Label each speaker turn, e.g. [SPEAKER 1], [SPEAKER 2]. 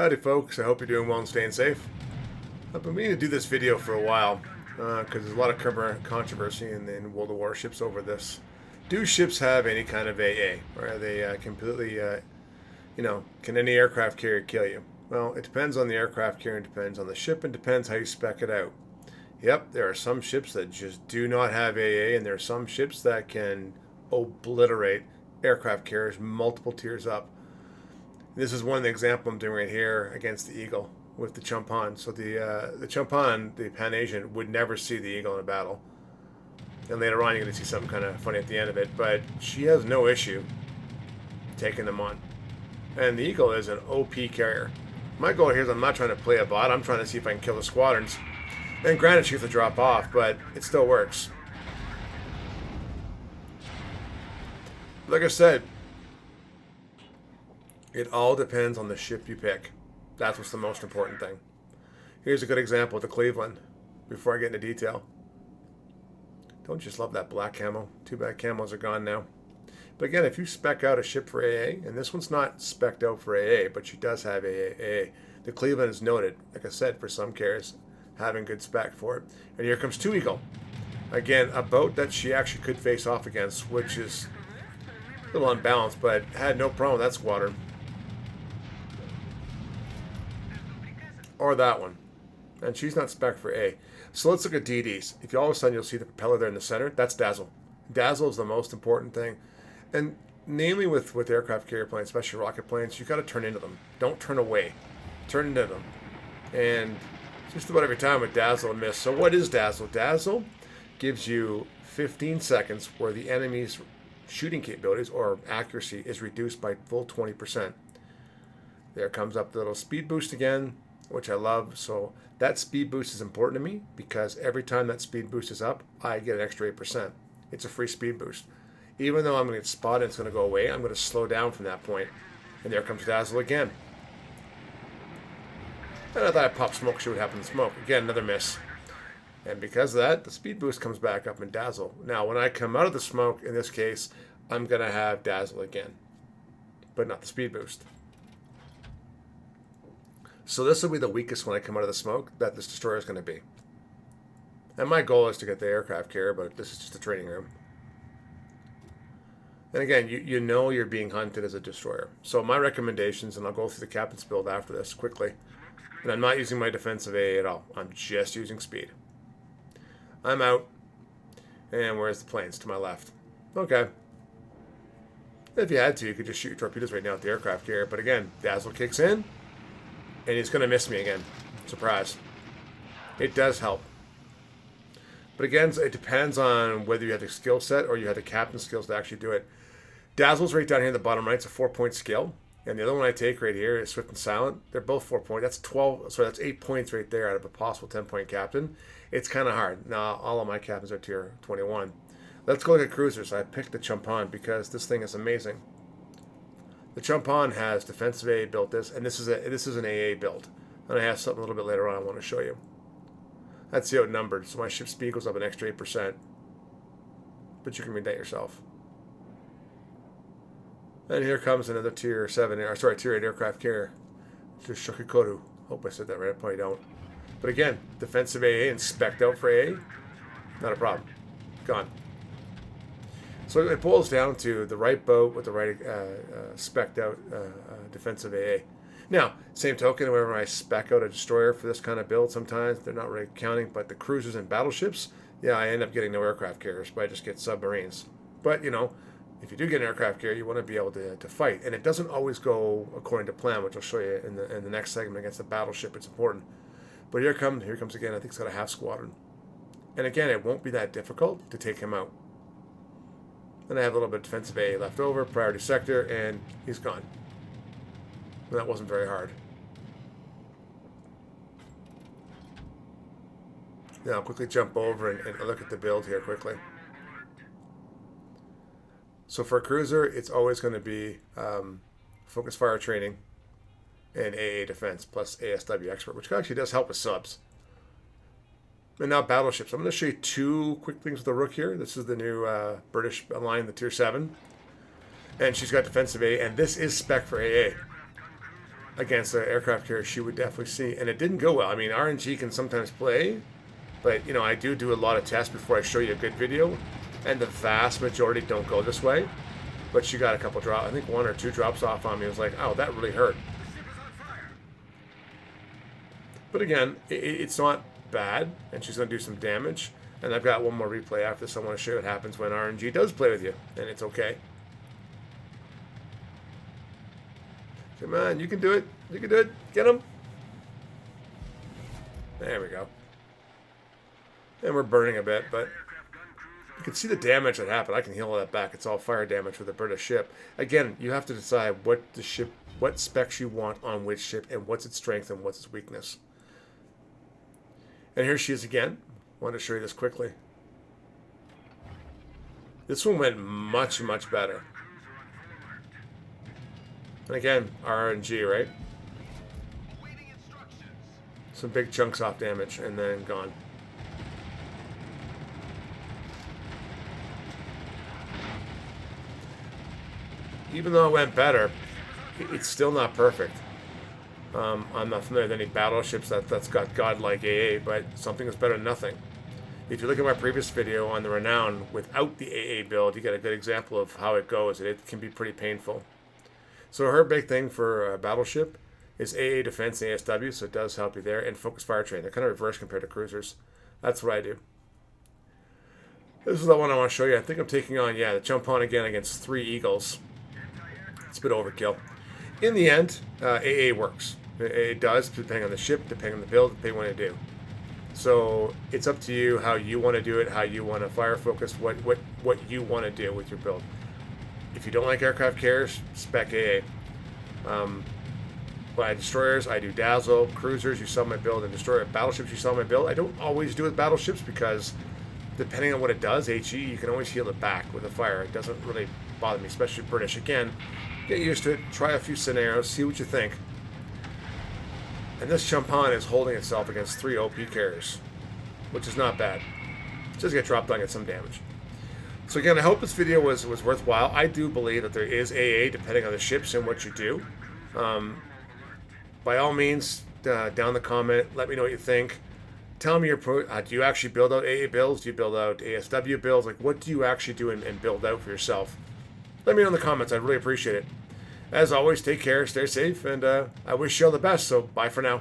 [SPEAKER 1] Howdy folks, I hope you're doing well and staying safe. I've been meaning to do this video for a while because there's a lot of controversy in World of Warships over this. Do ships have any kind of AA? Or are they completely, can any aircraft carrier kill you? Well, it depends on the aircraft carrier, it depends on the ship, and depends how you spec it out. Yep, there are some ships that just do not have AA, and there are some ships that can obliterate aircraft carriers multiple tiers up. This is one example I'm doing right here against the Eagle with the Champagne. So the Champagne, the Pan-Asian, would never see the Eagle in a battle. And later on, you're going to see something kind of funny at the end of it. But she has no issue taking them on. And the Eagle is an OP carrier. My goal here is I'm not trying to play a bot. I'm trying to see if I can kill the squadrons. And granted, she has to drop off, but it still works. Like I said, it all depends on the ship you pick. That's what's the most important thing. Here's a good example with the Cleveland, before I get into detail. Don't you just love that black camo? Too bad camos are gone now. But again, if you spec out a ship for AA, and this one's not specced out for AA, but she does have AA. The Cleveland is noted, like I said, for some carriers, having good spec for it. And here comes Two Eagle. Again, a boat that she actually could face off against, which is a little unbalanced, but had no problem with that squadron. Or that one. And she's not spec for A. So let's look at DDs. If you all of a sudden you'll see the propeller there in the center, that's Dazzle. Dazzle is the most important thing. And namely with aircraft carrier planes, especially rocket planes, you got to turn into them. Don't turn away. Turn into them. And just about every time with Dazzle and miss. So what is Dazzle? Dazzle gives you 15 seconds where the enemy's shooting capabilities or accuracy is reduced by full 20%. There comes up the little speed boost again, which I love. So that speed boost is important to me because every time that speed boost is up, I get an extra 8%. It's a free speed boost. Even though I'm going to get spotted and it's going to go away, I'm going to slow down from that point. And there comes Dazzle again. And I thought I'd pop smoke, see what happened to smoke. Again, another miss. And because of that, the speed boost comes back up in Dazzle. Now, when I come out of the smoke, in this case, I'm going to have Dazzle again. But not the speed boost. So this will be the weakest when I come out of the smoke that this destroyer is going to be. And my goal is to get the aircraft carrier, but this is just a training room. And again, you know you're being hunted as a destroyer. So my recommendations, and I'll go through the captain's build after this quickly. And I'm not using my defensive AA at all. I'm just using speed. I'm out. And where's the planes? To my left. Okay. If you had to, you could just shoot your torpedoes right now at the aircraft carrier. But again, Dazzle kicks in. And he's going to miss me again. Surprise. It does help. But again, it depends on whether you have the skill set or you have the captain skills to actually do it. Dazzle's right down here in the bottom right. It's a 4-point skill. And the other one I take right here is Swift and Silent. They're both 4 points. That's 12. Sorry, that's 8 points right there out of a possible 10-point captain. It's kind of hard. Now, all of my captains are tier 21. Let's go look at cruisers. I picked the Champagne because this thing is amazing. The Champagne has defensive AA built this, and this is an AA build. And I have something a little bit later on I want to show you. That's the outnumbered, so my ship speed goes up an extra 8%. But you can read that yourself. And here comes another tier 8 aircraft carrier. Just Shokikoru. Hope I said that right. I probably don't. But again, defensive AA and spec'd out for AA, not a problem. Gone. So it boils down to the right boat with the right spec'd out defensive AA. Now, same token, whenever I spec out a destroyer for this kind of build, sometimes they're not really counting, but the cruisers and battleships, yeah, I end up getting no aircraft carriers, but I just get submarines. But, if you do get an aircraft carrier, you want to be able to fight. And it doesn't always go according to plan, which I'll show you in the next segment against the battleship. It's important. But here comes again. I think it's got a half squadron. And again, it won't be that difficult to take him out. And I have a little bit of defensive AA left over, priority sector, and he's gone. And that wasn't very hard. Now I'll quickly jump over and look at the build here quickly. So for a cruiser, it's always going to be focus fire training and AA defense plus ASW expert, which actually does help with subs. And now battleships. I'm going to show you two quick things with the Rook here. This is the new British line, the Tier 7. And she's got defensive AA, and this is spec for AA. against the aircraft carrier, she would definitely see. And it didn't go well. I mean, RNG can sometimes play, but you know, I do a lot of tests before I show you a good video, and the vast majority don't go this way. But she got a couple drops. I think 1 or 2 drops off on me. I was like, oh, that really hurt. But again, it's not bad, and she's going to do some damage. And I've got one more replay after this. I want to show you what happens when RNG does play with you, and it's okay. Come on, you can do it. You can do it. Get him. There we go. And we're burning a bit, but you can see the damage that happened. I can heal all that back. It's all fire damage for the British ship. Again, you have to decide what specs you want on which ship, and what's its strength and what's its weakness. And here she is again. I wanted to show you this quickly. This one went much, much better. And again, RNG, right? Some big chunks off damage, and then gone. Even though it went better, it's still not perfect. I'm not familiar with any battleships that's got godlike AA, but something is better than nothing. If you look at my previous video on the Renown without the AA build, you get a good example of how it goes, and it can be pretty painful. So her big thing for a battleship is AA defense and ASW, so it does help you there, and focus fire train. They're kind of reversed compared to cruisers. That's what I do. This is the one I want to show you. I think I'm taking on, the jump on again against 3 Eagles. It's a bit overkill. In the end, AA works. It does, depending on the ship, depending on the build, depending on what they do. So it's up to you how you want to do it, how you want to fire focus, what you want to do with your build. If you don't like aircraft carriers, spec AA. By destroyers, I do Dazzle. Cruisers, you saw my build, and destroyer. Battleships, you saw my build. I don't always do with battleships because depending on what it does, HE, you can always heal it back with a fire. It doesn't really bother me, especially British. Again, get used to it, try a few scenarios, see what you think. And this Champagne is holding itself against 3 OP carriers, which is not bad. Just get dropped on, get some damage. So again, I hope this video was worthwhile. I do believe that there is AA depending on the ships and what you do. By all means, down the comment, let me know what you think. Tell me do you actually build out AA builds? Do you build out ASW builds? Like, what do you actually do and build out for yourself? Let me know in the comments. I'd really appreciate it. As always, take care, stay safe, and I wish you all the best. So bye for now.